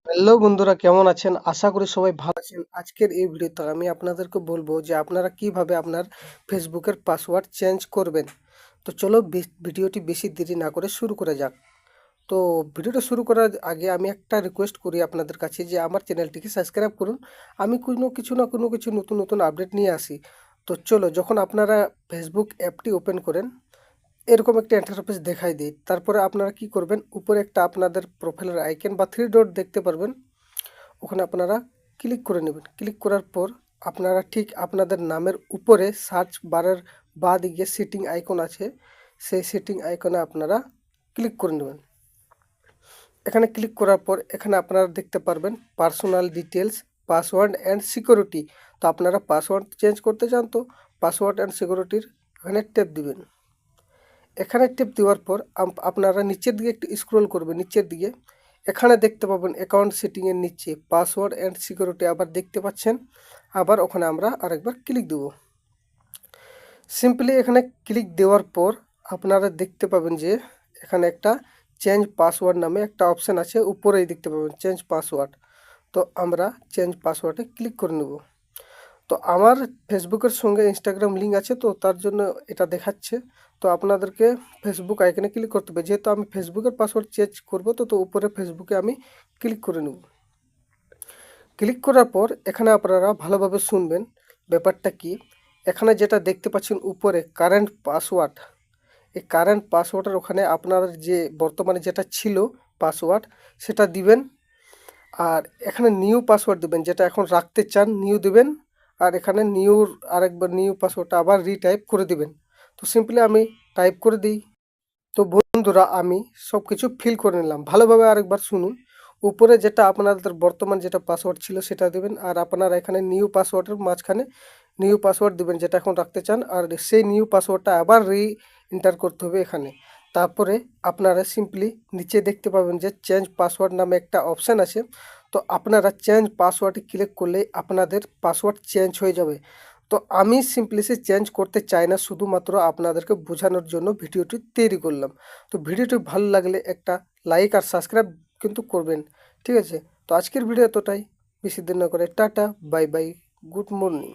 Hello বন্ধুরা, কেমন আছেন? আশা করি সবাই ভালো আছেন। আজকের এই ভিডিওতে আমি আপনাদেরকে বলবো যে আপনারা কিভাবে আপনার ফেসবুকের পাসওয়ার্ড চেঞ্জ করবেন। তো চলো ভিডিওটি বেশি দেরি না করে শুরু করা যাক। তো ভিডিওটা শুরু করার আগে আমি একটা রিকোয়েস্ট করি আপনাদের কাছে যে আমার চ্যানেলটিকে সাবস্ক্রাইব করুন। আমি কোনো কিছু নতুন নতুন আপডেট নিয়ে আসি। তো চলো, যখন আপনারা ফেসবুক অ্যাপটি ওপেন করেন এরকম একটা ইন্টারফেস দেখাই দিই। তারপরে আপনারা কি করবেন, উপরে একটা আপনাদের প্রোফাইলের আইকন বা থ্রি ডট দেখতে পারবেন, ওখানে আপনারা ক্লিক করে নেবেন। ক্লিক করার পর আপনারা ঠিক আপনাদের নামের উপরে সার্চ বারের বাঁ দিকে সেটিং আইকন আছে, সেই সেটিং আইকনে আপনারা ক্লিক করে নেবেন। এখানে ক্লিক করার পর এখানে আপনারা দেখতে পারবেন personal details, password and security. তো আপনারা পাসওয়ার্ড চেঞ্জ করতে চান তো পাসওয়ার্ড অ্যান্ড সিকিউরিটির এখানে ট্যাপ দিবেন। এখানে টিপ দেওয়ার পর আপনারা নিচের দিকে একটু স্ক্রল করবেন, নিচের দিকে এখানে দেখতে পাবেন অ্যাকাউন্ট সেটিংয়ের নিচে পাসওয়ার্ড অ্যান্ড সিকিউরিটি আবার দেখতে পাচ্ছেন। আবার ওখানে আমরা আরেকবার ক্লিক দেব। সিম্পলি এখানে ক্লিক দেওয়ার পর আপনারা দেখতে পাবেন যে এখানে একটা চেঞ্জ পাসওয়ার্ড নামে একটা অপশান আছে, উপরেই দেখতে পাবেন চেঞ্জ পাসওয়ার্ড। তো আমরা চেঞ্জ পাসওয়ার্ডে ক্লিক করে নেব। তো আমার ফেসবুকের সঙ্গে ইনস্টাগ্রাম লিঙ্ক আছে, তো তার জন্য এটা দেখাচ্ছে। তো আপনাদেরকে ফেসবুক আইকনে ক্লিক করতে হবে, যেহেতু আমি ফেসবুকের পাসওয়ার্ড চেঞ্জ করব। তো উপরে ফেসবুকে আমি ক্লিক করে নেব। ক্লিক করার পর এখানে আপনারা ভালোভাবে শুনবেন ব্যাপারটা কি। এখানে যেটা দেখতে পাচ্ছেন উপরে কারেন্ট পাসওয়ার্ড, এই কারেন্ট পাসওয়ার্ডের ওখানে আপনার যে বর্তমানে যেটা ছিল পাসওয়ার্ড সেটা দিবেন। আর এখানে নিউ পাসওয়ার্ড দিবেন, যেটা এখন রাখতে চান নিউ দিবেন। আর এখানে নিউর আরেকবার নিউ পাসওয়ার্ডটা আবার রিটাইপ করে দিবেন। তো সিম্পলি আমি টাইপ করে দিই। তো বন্ধুরা, আমি সব কিছু ফিল করে নিলাম, ভালোভাবে আরেকবার শুনুন। উপরে যেটা আপনাদের বর্তমান যেটা পাসওয়ার্ড ছিল সেটা দেবেন, আর আপনারা এখানে নিউ পাসওয়ার্ডের মাঝখানে নিউ পাসওয়ার্ড দিবেন যেটা এখন রাখতে চান, আর সেই নিউ পাসওয়ার্ডটা আবার এন্টার করতে হবে এখানে। তারপরে আপনারা সিম্পলি নিচে দেখতে পাবেন যে চেঞ্জ পাসওয়ার্ড নামে একটা অপশান আছে। তো আপনারা চেঞ্জ পাসওয়ার্ডে ক্লিক করলে আপনাদের পাসওয়ার্ড চেঞ্জ হয়ে যাবে। তো আমি সিম্পলি সে চেঞ্জ করতে চাই না, শুধুমাত্র আপনাদেরকে বোঝানোর জন্য ভিডিওটি তৈরি করলাম। তো ভিডিওটি ভালো লাগলে একটা লাইক আর সাবস্ক্রাইব কিন্তু করবেন, ঠিক আছে? তো আজকের ভিডিও এতটাই, বেশি দিন না করে tata, bye bye, good morning.